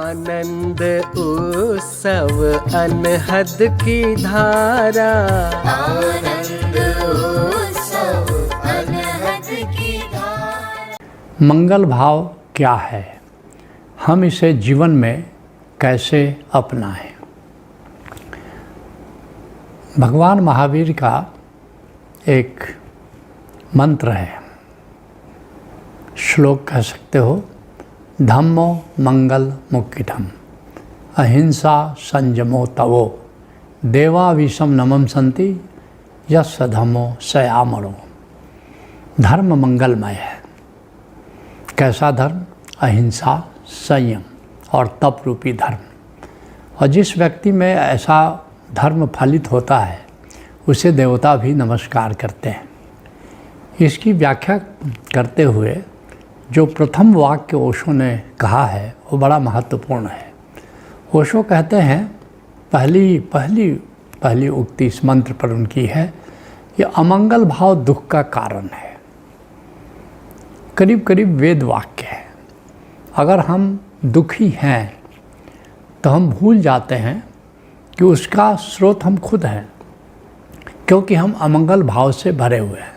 आनंद उत्सव अनहद की धारा, आनंद उत्सव अनहद की धारा। मंगल भाव क्या है, हम इसे जीवन में कैसे अपनाएं? भगवान महावीर का एक मंत्र है, श्लोक कह सकते हो, धम्मो मंगल मुक्तिधम अहिंसा संयमो तवो देवा विषम नमम संति यस धम्मो सयामरो। धर्म मंगलमय है। कैसा धर्म? अहिंसा, संयम और तप रूपी धर्म। और जिस व्यक्ति में ऐसा धर्म फलित होता है उसे देवता भी नमस्कार करते हैं। इसकी व्याख्या करते हुए जो प्रथम वाक्य ओशो ने कहा है वो बड़ा महत्वपूर्ण है। ओशो कहते हैं, पहली उक्ति इस मंत्र पर उनकी है कि अमंगल भाव दुख का कारण है। करीब करीब वेद वाक्य है। अगर हम दुखी हैं तो हम भूल जाते हैं कि उसका स्रोत हम खुद हैं, क्योंकि हम अमंगल भाव से भरे हुए हैं।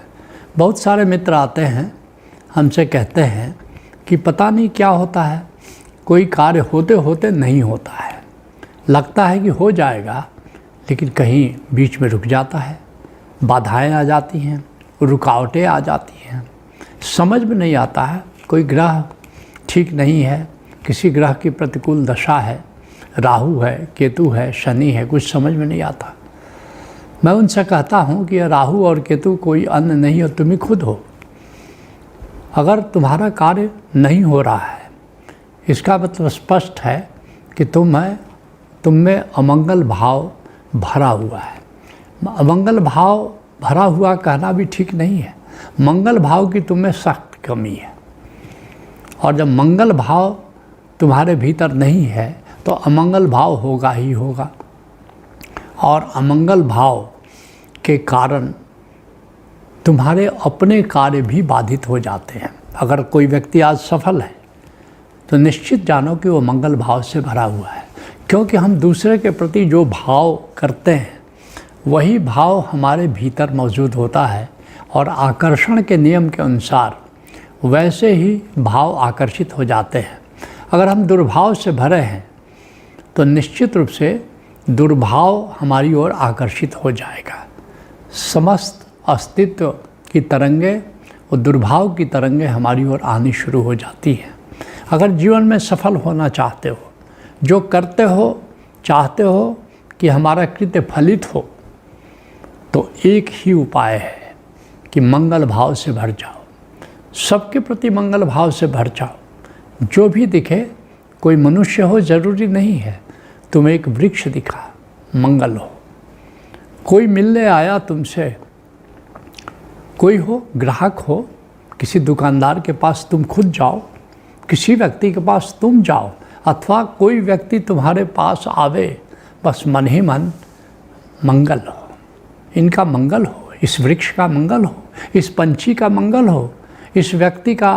बहुत सारे मित्र आते हैं, हमसे कहते हैं कि पता नहीं क्या होता है, कोई कार्य होते होते नहीं होता है, लगता है कि हो जाएगा लेकिन कहीं बीच में रुक जाता है, बाधाएं आ जाती हैं, रुकावटें आ जाती हैं, समझ में नहीं आता है, कोई ग्रह ठीक नहीं है, किसी ग्रह की प्रतिकूल दशा है, राहु है, केतु है, शनि है, कुछ समझ में नहीं आता। मैं उनसे कहता हूँ कि राहु और केतु कोई अन्य नहीं हो, तुम ही खुद हो। अगर तुम्हारा कार्य नहीं हो रहा है, इसका मतलब स्पष्ट है कि तुम में अमंगल भाव भरा हुआ है। अमंगल भाव भरा हुआ कहना भी ठीक नहीं है, मंगल भाव की तुम में सख्त कमी है। और जब मंगल भाव तुम्हारे भीतर नहीं है तो अमंगल भाव होगा ही होगा। और अमंगल भाव के कारण तुम्हारे अपने कार्य भी बाधित हो जाते हैं। अगर कोई व्यक्ति आज सफल है तो निश्चित जानो कि वो मंगल भाव से भरा हुआ है, क्योंकि हम दूसरे के प्रति जो भाव करते हैं वही भाव हमारे भीतर मौजूद होता है, और आकर्षण के नियम के अनुसार वैसे ही भाव आकर्षित हो जाते हैं। अगर हम दुर्भाव से भरे हैं तो निश्चित रूप से दुर्भाव हमारी ओर आकर्षित हो जाएगा। समस्त अस्तित्व की तरंगे और दुर्भाव की तरंगे हमारी ओर आनी शुरू हो जाती हैं। अगर जीवन में सफल होना चाहते हो, जो करते हो चाहते हो कि हमारा कृत्य फलित हो, तो एक ही उपाय है कि मंगल भाव से भर जाओ, सबके प्रति मंगल भाव से भर जाओ। जो भी दिखे, कोई मनुष्य हो ज़रूरी नहीं है, तुम्हें एक वृक्ष दिखा, मंगल हो। कोई मिलने आया तुमसे, कोई हो, ग्राहक हो, किसी दुकानदार के पास तुम खुद जाओ, किसी व्यक्ति के पास तुम जाओ, अथवा कोई व्यक्ति तुम्हारे पास आवे, बस मन ही मन मंगल हो, इनका मंगल हो, इस वृक्ष का मंगल हो, इस पंछी का मंगल हो, इस व्यक्ति का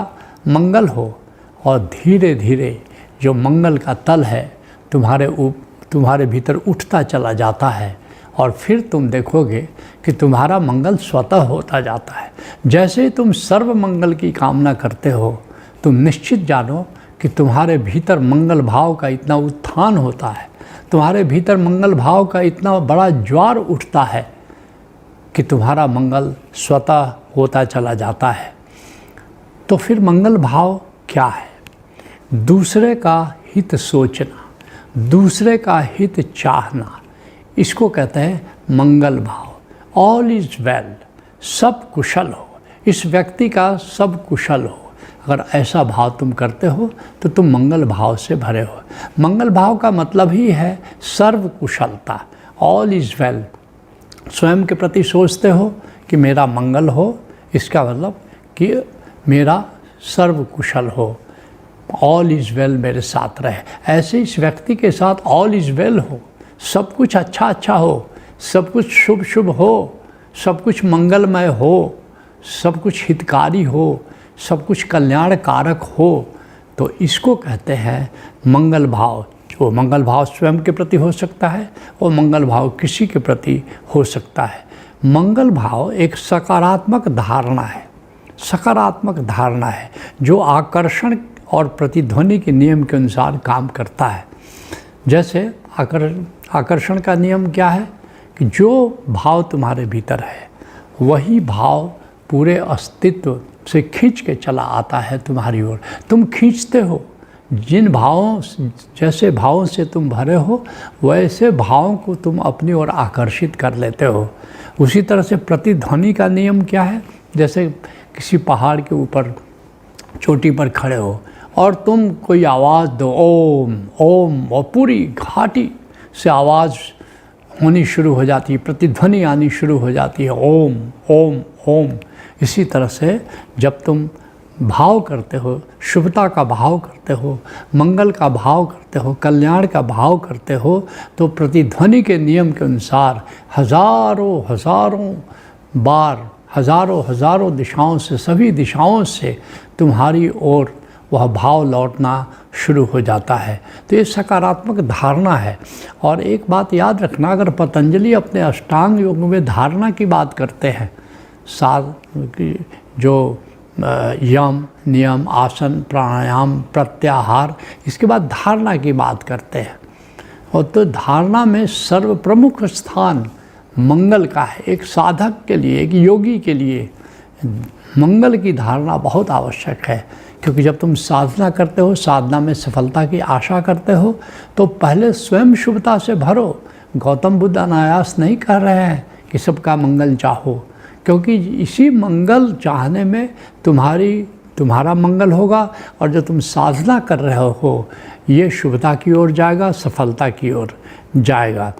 मंगल हो। और धीरे धीरे जो मंगल का तल है तुम्हारे भीतर उठता चला जाता है, और फिर तुम देखोगे कि तुम्हारा मंगल स्वतः होता जाता है। जैसे ही तुम सर्व मंगल की कामना करते हो, तुम निश्चित जानो कि तुम्हारे भीतर मंगल भाव का इतना उत्थान होता है, तुम्हारे भीतर मंगल भाव का इतना बड़ा ज्वार उठता है कि तुम्हारा मंगल स्वतः होता चला जाता है। तो फिर मंगल भाव क्या है? दूसरे का हित सोचना, दूसरे का हित चाहना, इसको कहते हैं मंगल भाव। ऑल इज़ वेल, सब कुशल हो, इस व्यक्ति का सब कुशल हो। अगर ऐसा भाव तुम करते हो तो तुम मंगल भाव से भरे हो। मंगल भाव का मतलब ही है सर्व कुशलता। ऑल इज़ वेल, स्वयं के प्रति सोचते हो कि मेरा मंगल हो, इसका मतलब कि मेरा सर्व कुशल हो, ऑल इज़ वेल मेरे साथ रहे। ऐसे इस व्यक्ति के साथ ऑल इज़ वेल हो, सब कुछ अच्छा अच्छा हो, सब कुछ शुभ शुभ हो, सब कुछ मंगलमय हो, सब कुछ हितकारी हो, सब कुछ कल्याण कारक हो, तो इसको कहते हैं मंगल भाव। वो मंगल भाव स्वयं के प्रति हो सकता है और मंगल भाव किसी के प्रति हो सकता है। मंगल भाव एक सकारात्मक धारणा है, सकारात्मक धारणा है जो आकर्षण और प्रतिध्वनि के नियम के अनुसार काम करता है। जैसे आकर्षण का नियम क्या है कि जो भाव तुम्हारे भीतर है वही भाव पूरे अस्तित्व से खींच के चला आता है तुम्हारी ओर। तुम खींचते हो, जिन भावों, जैसे भावों से तुम भरे हो वैसे भावों को तुम अपनी ओर आकर्षित कर लेते हो। उसी तरह से प्रतिध्वनि का नियम क्या है, जैसे किसी पहाड़ के ऊपर चोटी पर खड़े हो और तुम कोई आवाज़ दो ओम ओम, और पूरी घाटी से आवाज़ होनी शुरू हो जाती है, प्रतिध्वनि आनी शुरू हो जाती है ओम ओम ओम। इसी तरह से जब तुम भाव करते हो, शुभता का भाव करते हो, मंगल का भाव करते हो, कल्याण का भाव करते हो, तो प्रतिध्वनि के नियम के अनुसार हजारों हजारों बार, हजारों हजारों दिशाओं से, सभी दिशाओं से तुम्हारी ओर वह भाव लौटना शुरू हो जाता है। तो ये सकारात्मक धारणा है। और एक बात याद रखना, अगर पतंजलि अपने अष्टांग योग में धारणा की बात करते हैं, जो यम, नियम, आसन, प्राणायाम, प्रत्याहार, इसके बाद धारणा की बात करते हैं। और तो धारणा में सर्वप्रमुख स्थान मंगल का है। एक साधक के लिए, एक योगी के लिए मंगल की धारणा बहुत आवश्यक है, क्योंकि जब तुम साधना करते हो, साधना में सफलता की आशा करते हो, तो पहले स्वयं शुभता से भरो। गौतम बुद्ध अनायास नहीं कह रहे हैं कि सबका मंगल चाहो, क्योंकि इसी मंगल चाहने में तुम्हारा मंगल होगा, और जो तुम साधना कर रहे हो ये शुभता की ओर जाएगा, सफलता की ओर जाएगा।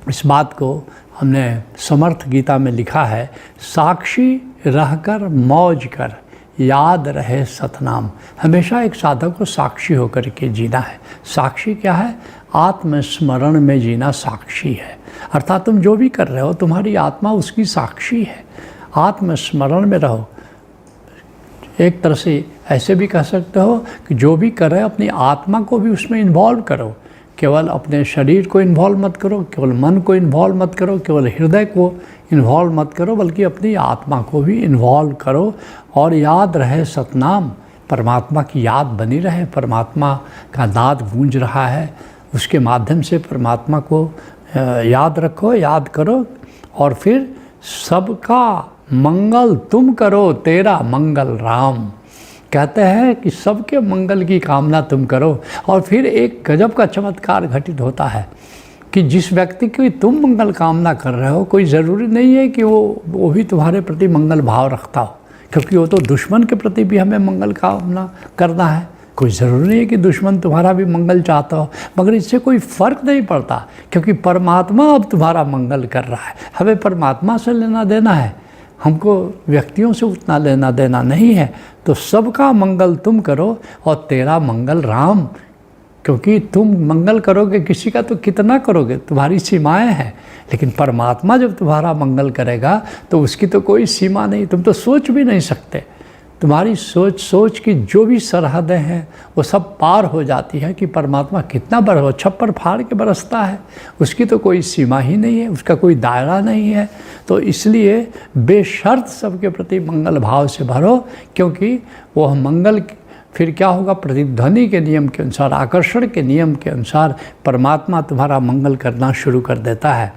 इस बात को हमने समर्थ गीता में लिखा है, साक्षी रहकर मौज कर, याद रहे सतनाम। हमेशा एक साधक को साक्षी होकर के जीना है। साक्षी क्या है? आत्मस्मरण में जीना साक्षी है। अर्थात तुम जो भी कर रहे हो तुम्हारी आत्मा उसकी साक्षी है। आत्मस्मरण में रहो। एक तरह से ऐसे भी कह सकते हो कि जो भी कर रहे हो अपनी आत्मा को भी उसमें इन्वॉल्व करो। केवल अपने शरीर को इन्वॉल्व मत करो, केवल मन को इन्वॉल्व मत करो, केवल हृदय को इन्वॉल्व मत करो, बल्कि अपनी आत्मा को भी इन्वॉल्व करो। और याद रहे सतनाम, परमात्मा की याद बनी रहे, परमात्मा का नाद गूंज रहा है, उसके माध्यम से परमात्मा को याद रखो, याद करो। और फिर सबका मंगल तुम करो, तेरा मंगल राम। कहते हैं कि सबके मंगल की कामना तुम करो। और फिर एक गजब का चमत्कार घटित होता है कि जिस व्यक्ति की तुम मंगल कामना कर रहे हो, कोई ज़रूरी नहीं है कि वो भी तुम्हारे प्रति मंगल भाव रखता हो, क्योंकि वो तो दुश्मन के प्रति भी हमें मंगल कामना करना है। कोई ज़रूरी नहीं है कि दुश्मन तुम्हारा भी मंगल चाहता हो, मगर इससे कोई फ़र्क नहीं पड़ता, क्योंकि परमात्मा अब तुम्हारा मंगल कर रहा है। हमें परमात्मा से लेना देना है, हमको व्यक्तियों से उतना लेना देना नहीं है। तो सबका मंगल तुम करो और तेरा मंगल राम, क्योंकि तुम मंगल करोगे किसी का तो कितना करोगे, तुम्हारी सीमाएं हैं। लेकिन परमात्मा जब तुम्हारा मंगल करेगा तो उसकी तो कोई सीमा नहीं, तुम तो सोच भी नहीं सकते। तुम्हारी सोच की जो भी सरहदें हैं वो सब पार हो जाती है कि परमात्मा कितना बड़ा छप्पर फाड़ के बरसता है, उसकी तो कोई सीमा ही नहीं है, उसका कोई दायरा नहीं है। तो इसलिए बेशर्त सबके प्रति मंगल भाव से भरो, क्योंकि वह मंगल फिर क्या होगा, प्रतिध्वनि के नियम के अनुसार, आकर्षण के नियम के अनुसार परमात्मा तुम्हारा मंगल करना शुरू कर देता है।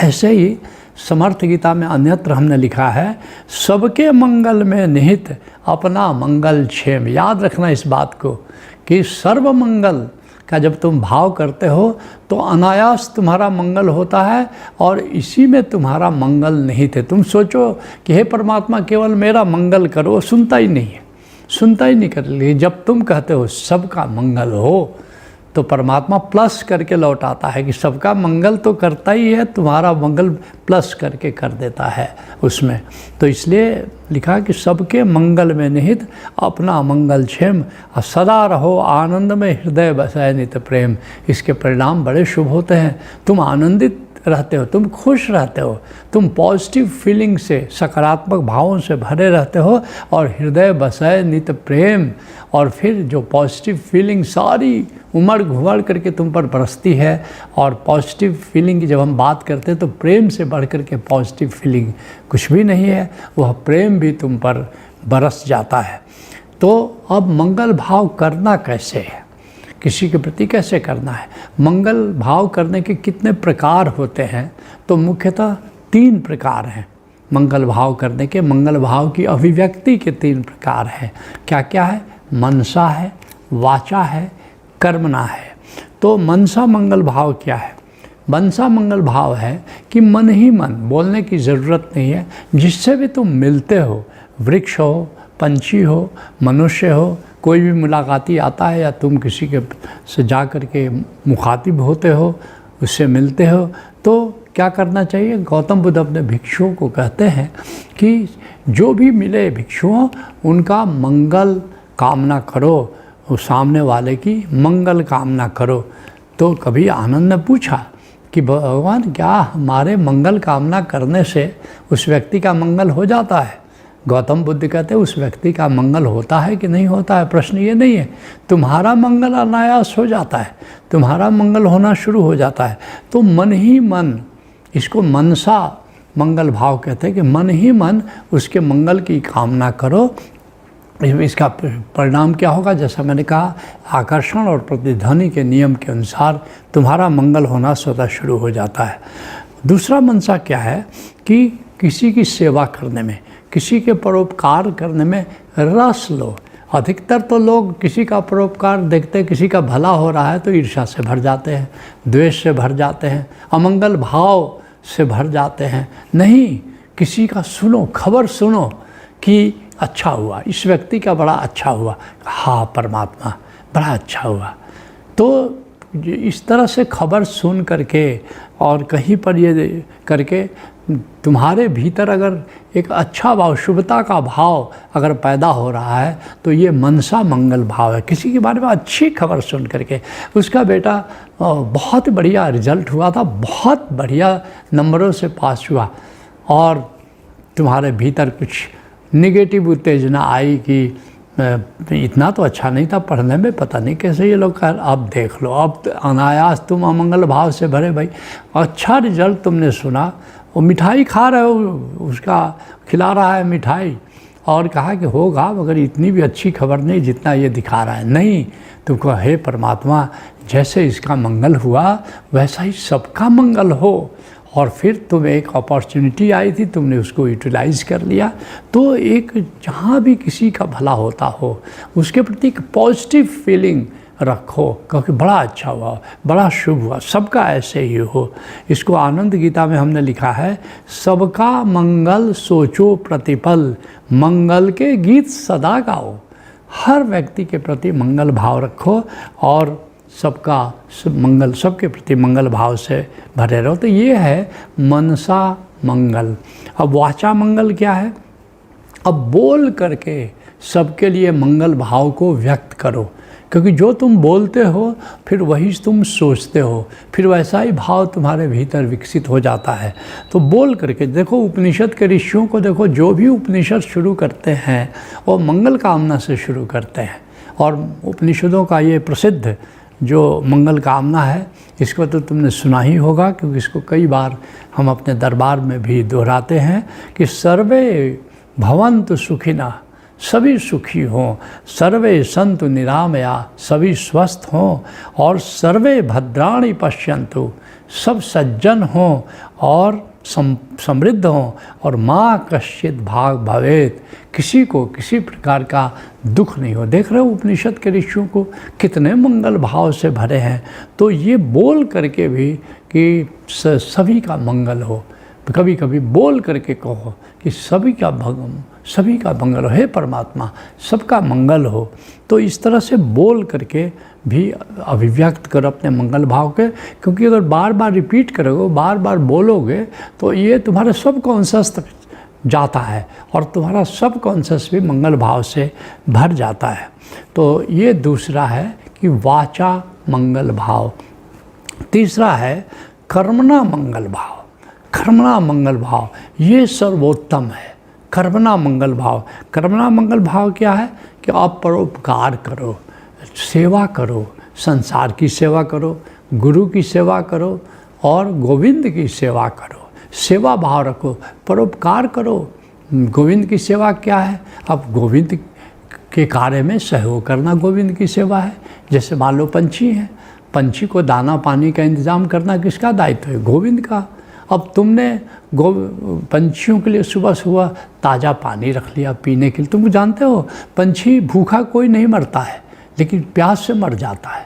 ऐसे ही समर्थ गीता में अन्यत्र हमने लिखा है, सबके मंगल में निहित अपना मंगल क्षेम। याद रखना इस बात को कि सर्व मंगल का जब तुम भाव करते हो तो अनायास तुम्हारा मंगल होता है, और इसी में तुम्हारा मंगल निहित है। तुम सोचो कि हे परमात्मा केवल मेरा मंगल करो, सुनता ही नहीं है, सुनता ही नहीं कर लिए। जब तुम कहते हो सबका मंगल हो, तो परमात्मा प्लस करके लौट आता है कि सबका मंगल तो करता ही है, तुम्हारा मंगल प्लस करके कर देता है उसमें। तो इसलिए लिखा कि सबके मंगल में निहित अपना मंगल क्षेम, और सदा रहो आनंद में हृदय बसाए नित प्रेम। इसके परिणाम बड़े शुभ होते हैं। तुम आनंदित रहते हो, तुम खुश रहते हो, तुम पॉजिटिव फीलिंग से, सकारात्मक भावों से भरे रहते हो और हृदय बसै नित प्रेम। और फिर जो पॉजिटिव फीलिंग सारी उमड़ घुमड़ करके तुम पर बरसती है। और पॉजिटिव फीलिंग की जब हम बात करते हैं तो प्रेम से बढ़ कर के पॉजिटिव फीलिंग कुछ भी नहीं है, वह प्रेम भी तुम पर बरस जाता है। तो अब मंगल भाव करना कैसे है, किसी के प्रति कैसे करना है? मंगल भाव करने के कितने प्रकार होते हैं? तो मुख्यतः 3 प्रकार हैं मंगल भाव करने के। मंगल भाव की अभिव्यक्ति के 3 प्रकार हैं। क्या क्या है? मनसा है, वाचा है, कर्मणा है। तो मनसा मंगल भाव क्या है? मनसा मंगल भाव है कि मन ही मन, बोलने की ज़रूरत नहीं है, जिससे भी तुम मिलते हो, वृक्ष हो, पंछी हो, मनुष्य हो, कोई भी मुलाकाती आता है या तुम किसी के से जा कर के मुखातिब होते हो, उससे मिलते हो, तो क्या करना चाहिए? गौतम बुद्ध अपने भिक्षुओं को कहते हैं कि जो भी मिले भिक्षुओं, उनका मंगल कामना करो, उस सामने वाले की मंगल कामना करो। तो कभी आनंद ने पूछा कि भगवान, क्या हमारे मंगल कामना करने से उस व्यक्ति का मंगल हो जाता है? गौतम बुद्ध कहते हैं उस व्यक्ति का मंगल होता है कि नहीं होता है, प्रश्न ये नहीं है, तुम्हारा मंगल अनायास हो जाता है, तुम्हारा मंगल होना शुरू हो जाता है। तो मन ही मन, इसको मनसा मंगल भाव कहते हैं कि मन ही मन उसके मंगल की कामना करो। इसका परिणाम क्या होगा? जैसा मैंने कहा, आकर्षण और प्रतिध्वनि के नियम के अनुसार तुम्हारा मंगल होना स्वतः शुरू हो जाता है। दूसरा मनसा क्या है कि किसी की सेवा करने में, किसी के परोपकार करने में रस लो। अधिकतर तो लोग किसी का परोपकार देखते, किसी का भला हो रहा है तो ईर्ष्या से भर जाते हैं, द्वेष से भर जाते हैं, अमंगल भाव से भर जाते हैं। नहीं, किसी का सुनो, खबर सुनो कि अच्छा हुआ, इस व्यक्ति का बड़ा अच्छा हुआ, हाँ परमात्मा बड़ा अच्छा हुआ। तो इस तरह से खबर सुन करके और कहीं पर ये करके तुम्हारे भीतर अगर एक अच्छा भाव, शुभता का भाव अगर पैदा हो रहा है तो ये मनसा मंगल भाव है। किसी के बारे में अच्छी खबर सुन करके, उसका बेटा बहुत बढ़िया रिजल्ट हुआ था, बहुत बढ़िया नंबरों से पास हुआ, और तुम्हारे भीतर कुछ निगेटिव उत्तेजना आई कि इतना तो अच्छा नहीं था पढ़ने में, पता नहीं कैसे ये लोग कर, अब देख लो, अब अनायास तुम अमंगल भाव से भरे। भाई अच्छा रिजल्ट तुमने सुना, वो मिठाई खा रहे हो, उसका खिला रहा है मिठाई, और कहा कि होगा मगर इतनी भी अच्छी खबर नहीं जितना ये दिखा रहा है। नहीं, तुमको हे परमात्मा, जैसे इसका मंगल हुआ वैसा ही सबका मंगल हो। और फिर तुम्हें एक अपॉर्चुनिटी आई थी, तुमने उसको यूटिलाइज़ कर लिया। तो एक जहाँ भी किसी का भला होता हो उसके प्रति एक पॉजिटिव फीलिंग रखो, क्योंकि बड़ा अच्छा हुआ, बड़ा शुभ हुआ, सबका ऐसे ही हो। इसको आनंद गीता में हमने लिखा है, सबका मंगल सोचो प्रतिपल, मंगल के गीत सदा गाओ। हर व्यक्ति के प्रति मंगल भाव रखो और सबका मंगल, सबके प्रति मंगल भाव से भरे रहो। तो ये है मनसा मंगल। अब वाचा मंगल क्या है? अब बोल करके सबके लिए मंगल भाव को व्यक्त करो, क्योंकि जो तुम बोलते हो फिर वही तुम सोचते हो, फिर वैसा ही भाव तुम्हारे भीतर विकसित हो जाता है। तो बोल करके देखो, उपनिषद के ऋषियों को देखो, जो भी उपनिषद शुरू करते हैं वो मंगल कामना से शुरू करते हैं। और उपनिषदों का ये प्रसिद्ध जो मंगल कामना है, इसको तो तुमने सुना ही होगा, क्योंकि इसको कई बार हम अपने दरबार में भी दोहराते हैं कि सर्वे भवन्तु सुखिनः, सभी सुखी हों, सर्वे सन्तु निरामया, सभी स्वस्थ हों, और सर्वे भद्राणि पश्यन्तु, सब सज्जन हों और समृद्ध हों, और माँ कश्चित भाग भवेत, किसी को किसी प्रकार का दुख नहीं हो। देख रहे हो उपनिषद के ऋषियों को कितने मंगल भाव से भरे हैं। तो ये बोल करके भी कि सभी का मंगल हो, कभी कभी बोल करके कहो कि सभी का मंगल हो, हे परमात्मा सबका मंगल हो। तो इस तरह से बोल करके भी अभिव्यक्त करो अपने मंगल भाव के, क्योंकि अगर बार बार रिपीट करोगे, बार बार बोलोगे, तो ये तुम्हारे सबकॉन्शियस तक जाता है और तुम्हारा सबकॉन्शियस भी मंगल भाव से भर जाता है। तो ये दूसरा है कि वाचा मंगल भाव। तीसरा है कर्मणा मंगल भाव, कर्मणा मंगल भाव ये सर्वोत्तम है। कर्मणा मंगल भाव, कर्मणा मंगल भाव क्या है कि आप परोपकार करो, सेवा करो, संसार की सेवा करो, गुरु की सेवा करो और गोविंद की सेवा करो। सेवा भाव रखो, परोपकार करो। गोविंद की सेवा क्या है? अब गोविंद के कार्य में सहयोग करना गोविंद की सेवा है। जैसे मान लो पंछी हैं, पंछी को दाना पानी का इंतज़ाम करना किसका दायित्व है? गोविंद का। अब तुमने पंछियों के लिए सुबह सुबह ताज़ा पानी रख लिया पीने के लिए। तुम जानते हो पंछी भूखा कोई नहीं मरता है, लेकिन प्यास से मर जाता है।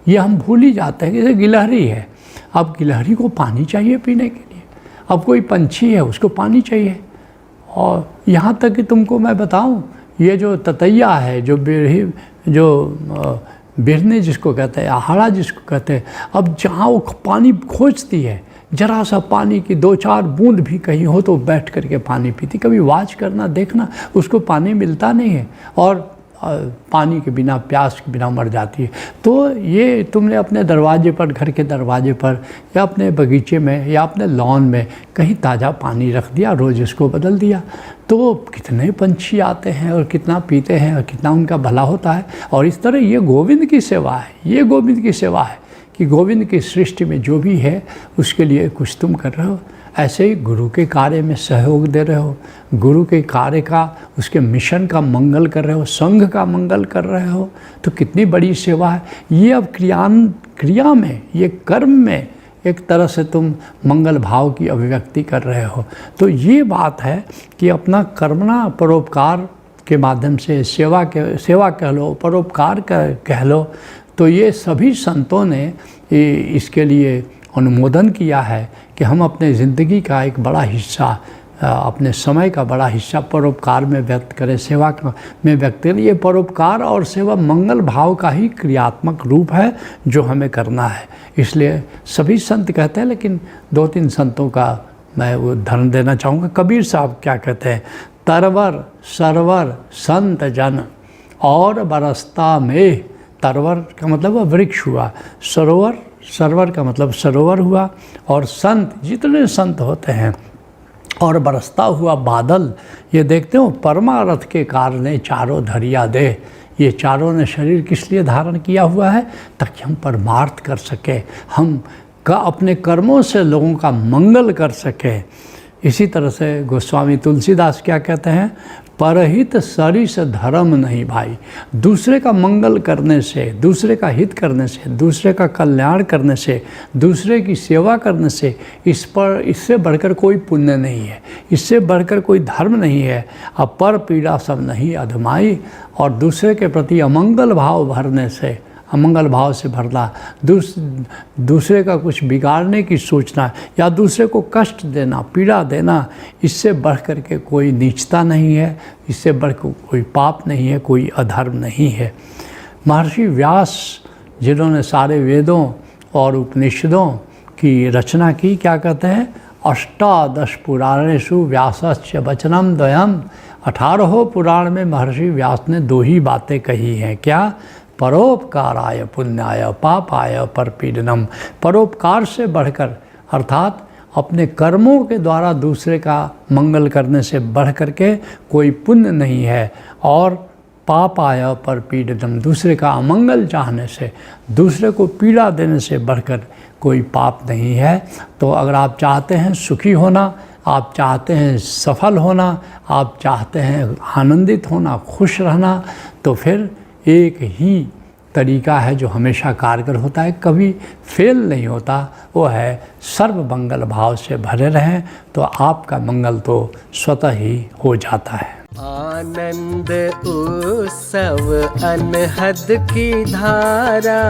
ये हम भूल ही जाते हैं। जैसे गिलहरी है, अब गिलहरी को पानी चाहिए पीने के लिए। अब कोई पंछी है, उसको पानी चाहिए। और यहाँ तक कि तुमको मैं बताऊँ, ये जो ततैया है, जो बिरने जिसको कहते हैं, आहाड़ा जिसको कहते हैं, अब जहाँ वो पानी खोजती है, जरा सा पानी की 2-4 बूंद भी कहीं हो तो बैठ करके पानी पीती। कभी वाच करना, देखना, उसको पानी मिलता नहीं है और पानी के बिना, प्यास के बिना मर जाती है। तो ये तुमने अपने दरवाजे पर, घर के दरवाजे पर या अपने बगीचे में या अपने लॉन में कहीं ताज़ा पानी रख दिया, रोज़ इसको बदल दिया, तो कितने पंछी आते हैं और कितना पीते हैं और कितना उनका भला होता है। और इस तरह ये गोविंद की सेवा है, ये गोविंद की सेवा है कि गोविंद की सृष्टि में जो भी है उसके लिए कुछ तुम कर रहे हो। ऐसे ही गुरु के कार्य में सहयोग दे रहे हो, गुरु के कार्य का, उसके मिशन का मंगल कर रहे हो, संघ का मंगल कर रहे हो, तो कितनी बड़ी सेवा है ये। अब क्रिया में, ये कर्म में एक तरह से तुम मंगल भाव की अभिव्यक्ति कर रहे हो। तो ये बात है कि अपना कर्मणा, परोपकार के माध्यम से सेवा कह लो, परोपकार कह लो, तो ये सभी संतों ने इसके लिए अनुमोदन किया है कि हम अपने ज़िंदगी का एक बड़ा हिस्सा, अपने समय का बड़ा हिस्सा परोपकार में व्यक्त करें, सेवा में व्यक्त करें। ये परोपकार और सेवा मंगल भाव का ही क्रियात्मक रूप है जो हमें करना है। इसलिए सभी संत कहते हैं, लेकिन 2-3 संतों का मैं उदाहरण देना चाहूँगा। कबीर साहब क्या कहते हैं? तरवर सरवर संत जन और बरसता में। तरवर का मतलब वृक्ष हुआ, सरवर का मतलब सरोवर हुआ, और संत जितने संत होते हैं, और बरसता हुआ बादल। ये देखते हो परमारथ के कारण चारों धरिया दे। ये चारों ने शरीर किस लिए धारण किया हुआ है? ताकि हम परमार्थ कर सके, हम अपने कर्मों से लोगों का मंगल कर सके। इसी तरह से गोस्वामी तुलसीदास क्या कहते हैं? परहित सरिस धर्म नहीं भाई। दूसरे का मंगल करने से, दूसरे का हित करने से, दूसरे का कल्याण करने से, दूसरे की सेवा करने से, इससे बढ़कर कोई पुण्य नहीं है, इससे बढ़कर कोई धर्म नहीं है। अब पर पीड़ा सब नहीं अधमाई। और दूसरे के प्रति अमंगल भाव भरने से, अमंगल भाव से भरना, दूसरे का कुछ बिगाड़ने की सोचना या दूसरे को कष्ट देना, पीड़ा देना, इससे बढ़ कर के कोई नीचता नहीं है, इससे बढ़ कर कोई पाप नहीं है, कोई अधर्म नहीं है। महर्षि व्यास जिन्होंने सारे वेदों और उपनिषदों की रचना की, क्या कहते हैं? 18 पुराणेषु व्यासस्य वचनम द्वयम। 18 पुराण में महर्षि व्यास ने 2 ही बातें कही हैं। क्या? परोपकाराय पुण्याय पापाय परपीडनम। परोपकार से बढ़कर, अर्थात अपने कर्मों के द्वारा दूसरे का मंगल करने से बढ़ कर के कोई पुण्य नहीं है। और पापाय परपीडनम, दूसरे का अमंगल चाहने से, दूसरे को पीड़ा देने से बढ़कर कोई पाप नहीं है। तो अगर आप चाहते हैं सुखी होना, आप चाहते हैं सफल होना, आप चाहते हैं आनंदित होना, खुश रहना, तो फिर एक ही तरीका है जो हमेशा कारगर होता है, कभी फेल नहीं होता, वो है सर्व मंगल भाव से भरे रहें, तो आपका मंगल तो स्वतः ही हो जाता है। आनंद उत्सव अनहद की धारा।